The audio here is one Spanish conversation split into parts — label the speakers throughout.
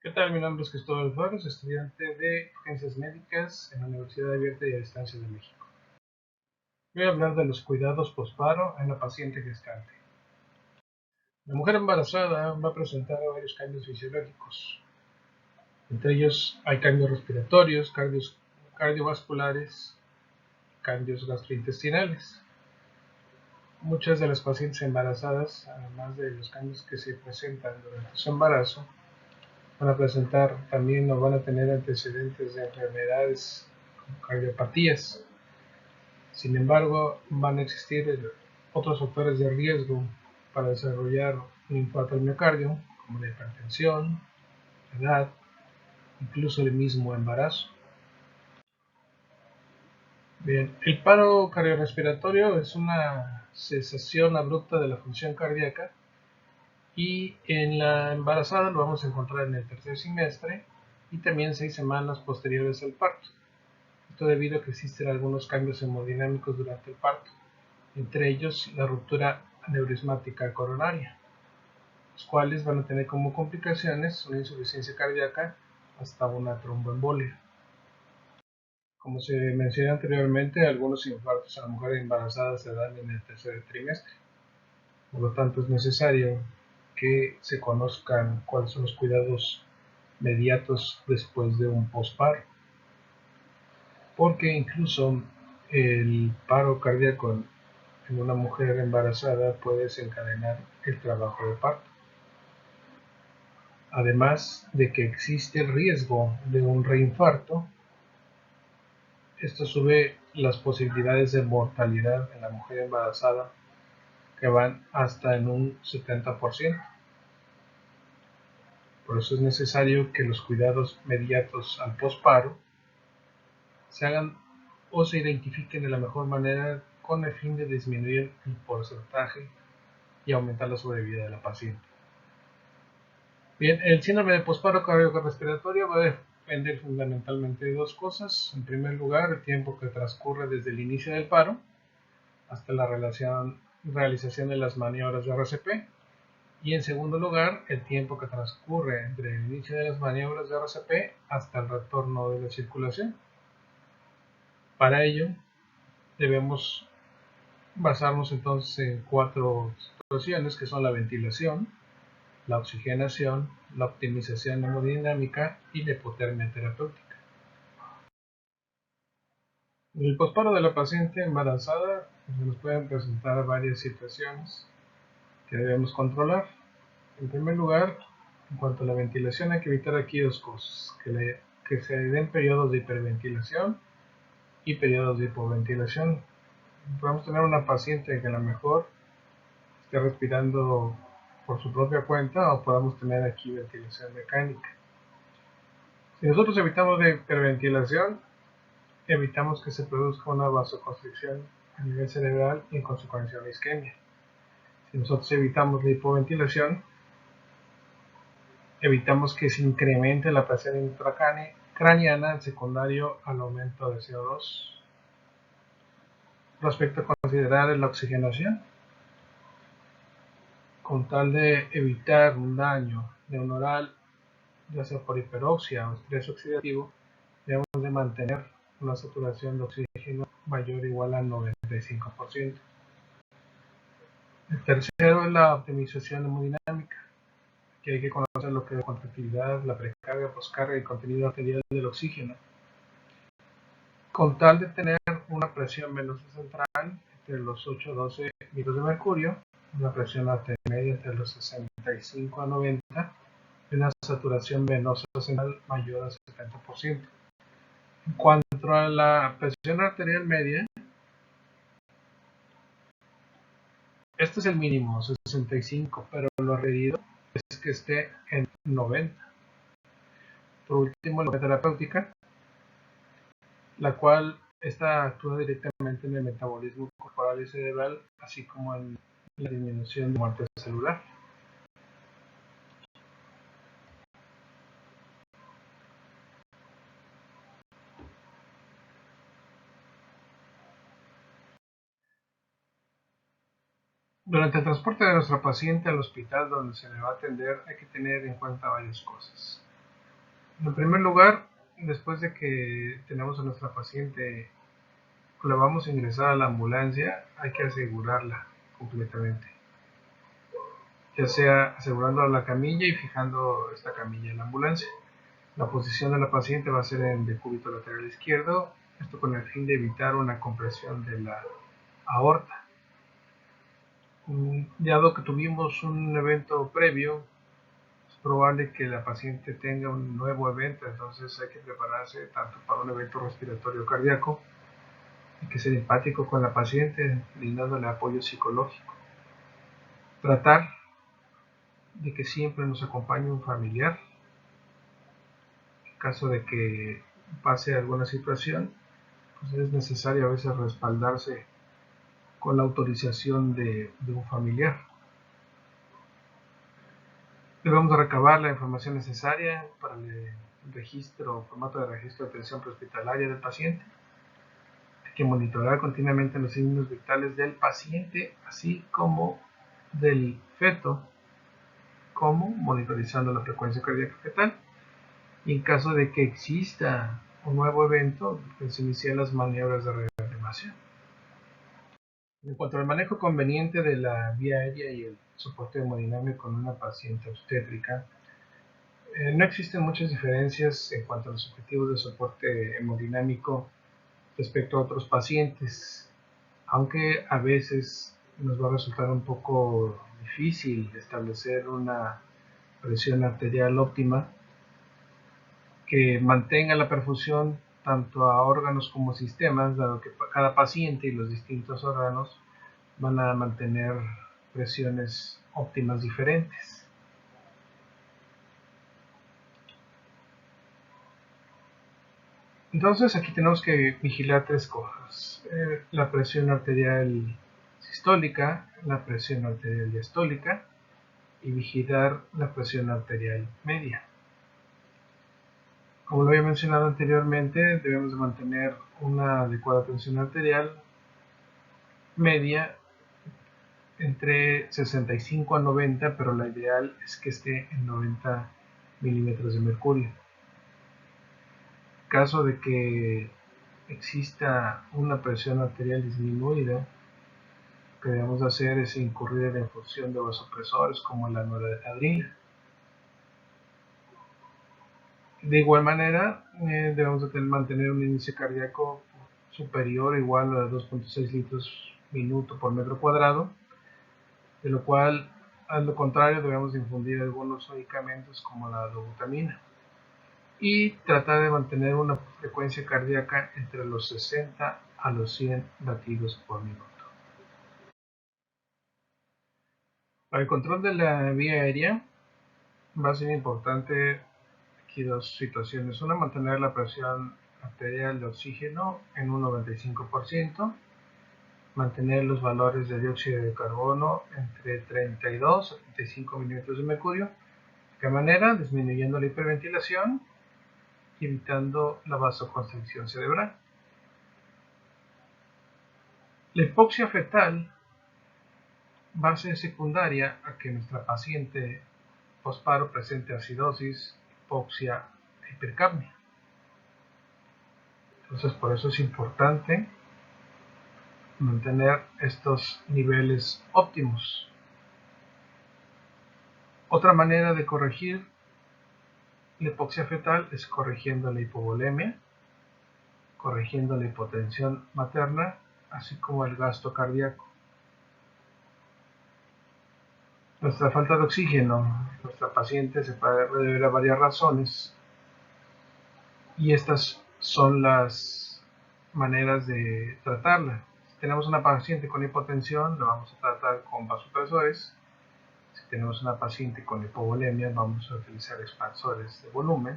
Speaker 1: ¿Qué tal? Mi nombre es Cristóbal Flores, estudiante de Ciencias Médicas en la Universidad Abierta y a Distancia de México. Voy a hablar de los cuidados posparo en la paciente gestante. La mujer embarazada va a presentar varios cambios fisiológicos. Entre ellos hay cambios respiratorios, cardiovasculares, cambios gastrointestinales. Muchas de las pacientes embarazadas, además de los cambios que se presentan durante su embarazo, van a presentar también o van a tener antecedentes de enfermedades como cardiopatías. Sin embargo, van a existir otros factores de riesgo para desarrollar un infarto al miocardio, como la hipertensión, la edad, incluso el mismo embarazo. Bien, el paro cardiorrespiratorio es una cesación abrupta de la función cardíaca y en la embarazada lo vamos a encontrar en el tercer semestre y también 6 semanas posteriores al parto. Esto debido a que existen algunos cambios hemodinámicos durante el parto, entre ellos la ruptura aneurismática coronaria, los cuales van a tener como complicaciones una insuficiencia cardíaca hasta una tromboembolia. Como se mencionó anteriormente, algunos infartos a la mujer embarazada se dan en el tercer trimestre. Por lo tanto, es necesario que se conozcan cuáles son los cuidados inmediatos después de un posparo, porque incluso el paro cardíaco en una mujer embarazada puede desencadenar el trabajo de parto. Además de que existe el riesgo de un reinfarto, esto sube las posibilidades de mortalidad en la mujer embarazada que van hasta en un 70%. Por eso es necesario que los cuidados inmediatos al posparo se hagan o se identifiquen de la mejor manera con el fin de disminuir el porcentaje y aumentar la sobrevida de la paciente. Bien, el síndrome de posparo cardiorrespiratorio va a depender fundamentalmente de dos cosas. En primer lugar, el tiempo que transcurre desde el inicio del paro hasta la realización de las maniobras de RCP. Y en segundo lugar, el tiempo que transcurre entre el inicio de las maniobras de RCP hasta el retorno de la circulación. Para ello, debemos basarnos entonces en 4 situaciones que son la ventilación, la oxigenación, la optimización hemodinámica y la hipotermia terapéutica. En el posparo de la paciente embarazada se nos pueden presentar varias situaciones que debemos controlar. En primer lugar, en cuanto a la ventilación, hay que evitar aquí dos cosas: que se den periodos de hiperventilación y periodos de hipoventilación. Podemos tener una paciente que a lo mejor esté respirando por su propia cuenta o podamos tener aquí ventilación mecánica. Si nosotros evitamos la hiperventilación, evitamos que se produzca una vasoconstricción a nivel cerebral y en consecuencia una isquemia. Si nosotros evitamos la hipoventilación, evitamos que se incremente la presión intracraneana secundario al aumento de CO2. Respecto a considerar la oxigenación, con tal de evitar un daño neuronal, ya sea por hiperoxia o estrés oxidativo, debemos de mantener una saturación de oxígeno mayor o igual al 95%. El tercero es la optimización hemodinámica, que hay que conocer lo que es la contractilidad, la precarga, poscarga y contenido arterial del oxígeno, con tal de tener una presión venosa central entre los 8 a 12 litros de mercurio, una presión arterial media entre los 65 a 90 y una saturación venosa central mayor al 70%. En cuanto a la presión arterial media, este es el mínimo, 65, pero lo requerido es que esté en 90. Por último, la terapéutica, la cual esta actúa directamente en el metabolismo corporal y cerebral, así como en la disminución de muerte celular. Durante el transporte de nuestra paciente al hospital donde se le va a atender, hay que tener en cuenta varias cosas. En primer lugar, después de que tenemos a nuestra paciente, la vamos a ingresar a la ambulancia, hay que asegurarla completamente, ya sea asegurando la camilla y fijando esta camilla en la ambulancia. La posición de la paciente va a ser en decúbito lateral izquierdo, esto con el fin de evitar una compresión de la aorta. Dado que tuvimos un evento previo, es probable que la paciente tenga un nuevo evento, entonces hay que prepararse tanto para un evento respiratorio cardíaco. Hay que ser empático con la paciente, brindándole apoyo psicológico. Tratar de que siempre nos acompañe un familiar. En caso de que pase alguna situación, pues es necesario a veces respaldarse con la autorización de un familiar. Debemos recabar la información necesaria para el formato de registro de atención prehospitalaria del paciente. Hay que monitorear continuamente los signos vitales del paciente, así como del feto, como monitorizando la frecuencia cardíaca fetal. Y en caso de que exista un nuevo evento, pues iniciar las maniobras de reanimación. En cuanto al manejo conveniente de la vía aérea y el soporte hemodinámico en una paciente obstétrica, no existen muchas diferencias en cuanto a los objetivos de soporte hemodinámico respecto a otros pacientes, aunque a veces nos va a resultar un poco difícil establecer una presión arterial óptima que mantenga la perfusión tanto a órganos como sistemas, dado que cada paciente y los distintos órganos van a mantener presiones óptimas diferentes. Entonces aquí tenemos que vigilar tres cosas: la presión arterial sistólica, la presión arterial diastólica y vigilar la presión arterial media. Como lo había mencionado anteriormente, debemos de mantener una adecuada tensión arterial media entre 65 a 90, pero la ideal es que esté en 90 milímetros de mercurio. En caso de que exista una presión arterial disminuida, lo que debemos hacer es incurrir en la infusión de vasopresores como la noradrenalina. De igual manera, debemos de mantener un índice cardíaco superior o igual a 2.6 litros minuto por metro cuadrado, de lo cual, a lo contrario, debemos de infundir algunos medicamentos como la dobutamina y tratar de mantener una frecuencia cardíaca entre los 60 a los 100 latidos por minuto. Para el control de la vía aérea va a ser importante aquí dos situaciones. Una, mantener la presión arterial de oxígeno en un 95%, mantener los valores de dióxido de carbono entre 32 a 35 milímetros de mercurio. ¿De qué manera? Disminuyendo la hiperventilación y evitando la vasoconstricción cerebral. La hipoxia fetal va a ser secundaria a que nuestra paciente posparo presente acidosis, hipoxia e hipercapnia. Entonces, por eso es importante mantener estos niveles óptimos. Otra manera de corregir la hipoxia fetal es corrigiendo la hipovolemia, corrigiendo la hipotensión materna, así como el gasto cardíaco. Nuestra falta de oxígeno, nuestra paciente se puede deber a varias razones, y estas son las maneras de tratarla. Si tenemos una paciente con hipotensión, la vamos a tratar con vasopresores. Si tenemos una paciente con hipovolemia, vamos a utilizar expansores de volumen.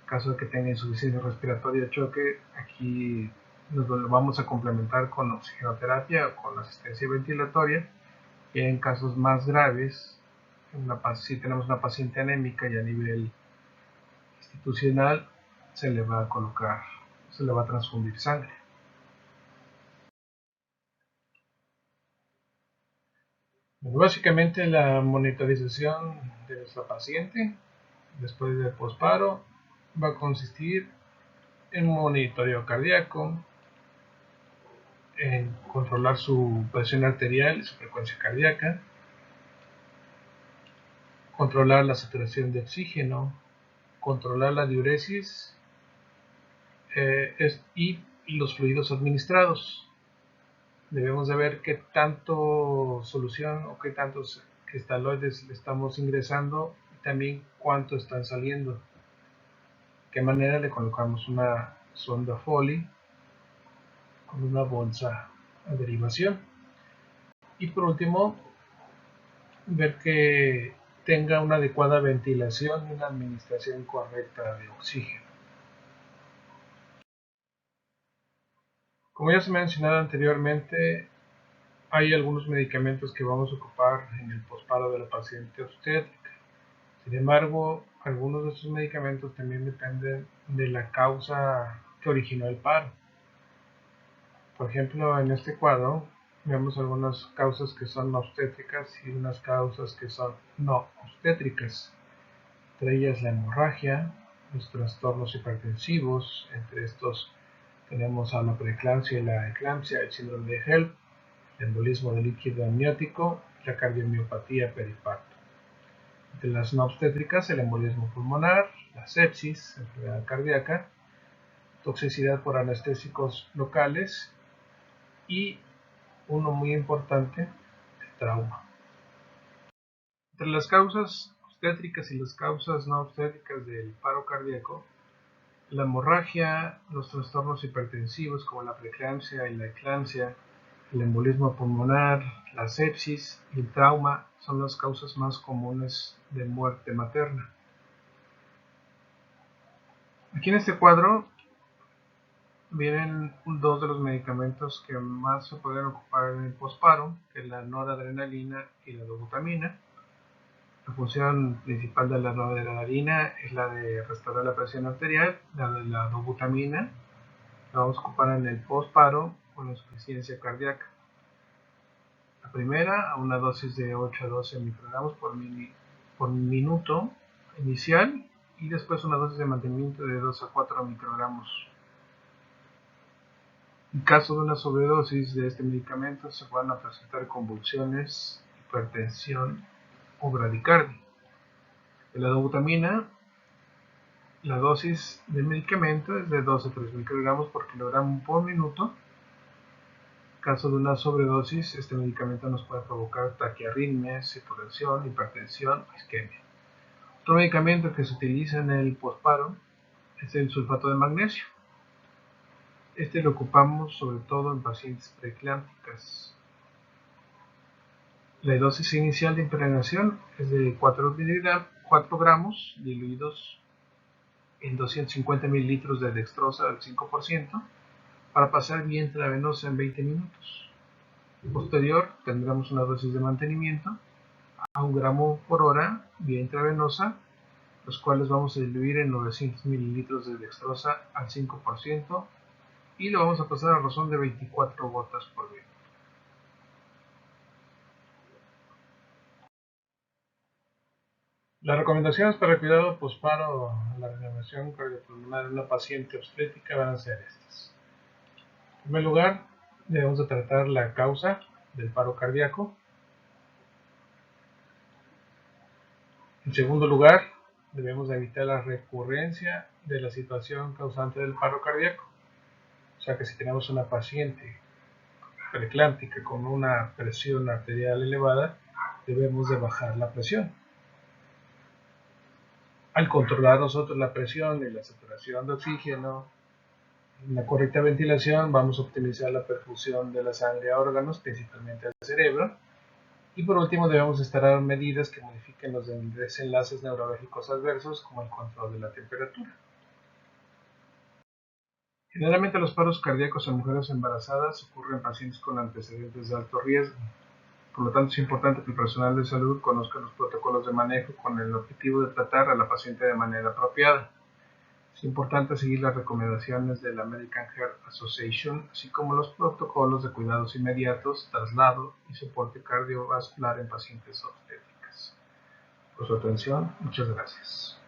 Speaker 1: En caso de que tenga insuficiencia respiratoria de choque, aquí nos lo vamos a complementar con oxigenoterapia o con asistencia ventilatoria. Y en casos más graves, si tenemos una paciente anémica y a nivel institucional, se le va a transfundir sangre. Básicamente la monitorización de nuestra paciente después del posparo va a consistir en monitoreo cardíaco, en controlar su presión arterial y su frecuencia cardíaca, controlar la saturación de oxígeno, controlar la diuresis y los fluidos administrados. Debemos de ver qué tanto solución o qué tantos cristaloides le estamos ingresando y también cuánto están saliendo. De qué manera le colocamos una sonda Foley con una bolsa a derivación. Y por último, ver que tenga una adecuada ventilación y una administración correcta de oxígeno. Como ya se mencionado anteriormente, hay algunos medicamentos que vamos a ocupar en el posparo de la paciente obstétrica. Sin embargo, algunos de estos medicamentos también dependen de la causa que originó el paro. Por ejemplo, en este cuadro vemos algunas causas que son obstétricas y unas causas que son no obstétricas. Entre ellas la hemorragia, los trastornos hipertensivos, entre estos tenemos a la preeclampsia y la eclampsia, el síndrome de HELP, el embolismo de líquido amniótico, la cardiomiopatía periparto. Entre las no obstétricas, el embolismo pulmonar, la sepsis, enfermedad cardíaca, toxicidad por anestésicos locales y uno muy importante, el trauma. Entre las causas obstétricas y las causas no obstétricas del paro cardíaco, la hemorragia, los trastornos hipertensivos como la preeclampsia y la eclampsia, el embolismo pulmonar, la sepsis y el trauma son las causas más comunes de muerte materna. Aquí en este cuadro vienen dos de los medicamentos que más se pueden ocupar en el posparo, que es la noradrenalina y la dobutamina. La función principal de la noradrenalina es la de restaurar la presión arterial, la de la dobutamina la vamos a ocupar en el posparo con insuficiencia cardíaca. La primera a una dosis de 8 a 12 microgramos por minuto inicial y después una dosis de mantenimiento de 2 a 4 microgramos. En caso de una sobredosis de este medicamento se van a presentar convulsiones, hipertensión o bradicardia. De la dobutamina, la dosis del medicamento es de 2 a 3 microgramos por kilogramo por minuto. En caso de una sobredosis, este medicamento nos puede provocar taquiarritmias, hipotensión, hipertensión o isquemia. Otro medicamento que se utiliza en el posparo es el sulfato de magnesio. Este lo ocupamos sobre todo en pacientes preeclámpticas. La dosis inicial de impregnación es de 4 gramos diluidos en 250 mililitros de dextrosa al 5% para pasar vía intravenosa en 20 minutos. Posterior tendremos una dosis de mantenimiento a 1 gramo por hora vía intravenosa, los cuales vamos a diluir en 900 mililitros de dextrosa al 5% y lo vamos a pasar a razón de 24 gotas por minuto. Las recomendaciones para el cuidado posparo a la reanimación cardiopulmonar en una paciente obstétrica van a ser estas. En primer lugar, debemos de tratar la causa del paro cardíaco. En segundo lugar, debemos de evitar la recurrencia de la situación causante del paro cardíaco. O sea que si tenemos una paciente preeclámptica con una presión arterial elevada, debemos de bajar la presión. Al controlar nosotros la presión y la saturación de oxígeno, la correcta ventilación, vamos a optimizar la perfusión de la sangre a órganos, principalmente al cerebro. Y por último, debemos instalar medidas que modifiquen los desenlaces neurológicos adversos, como el control de la temperatura. Generalmente los paros cardíacos en mujeres embarazadas ocurren en pacientes con antecedentes de alto riesgo. Por lo tanto, es importante que el personal de salud conozca los protocolos de manejo con el objetivo de tratar a la paciente de manera apropiada. Es importante seguir las recomendaciones de la American Heart Association, así como los protocolos de cuidados inmediatos, traslado y soporte cardiovascular en pacientes obstétricas. Por su atención, muchas gracias.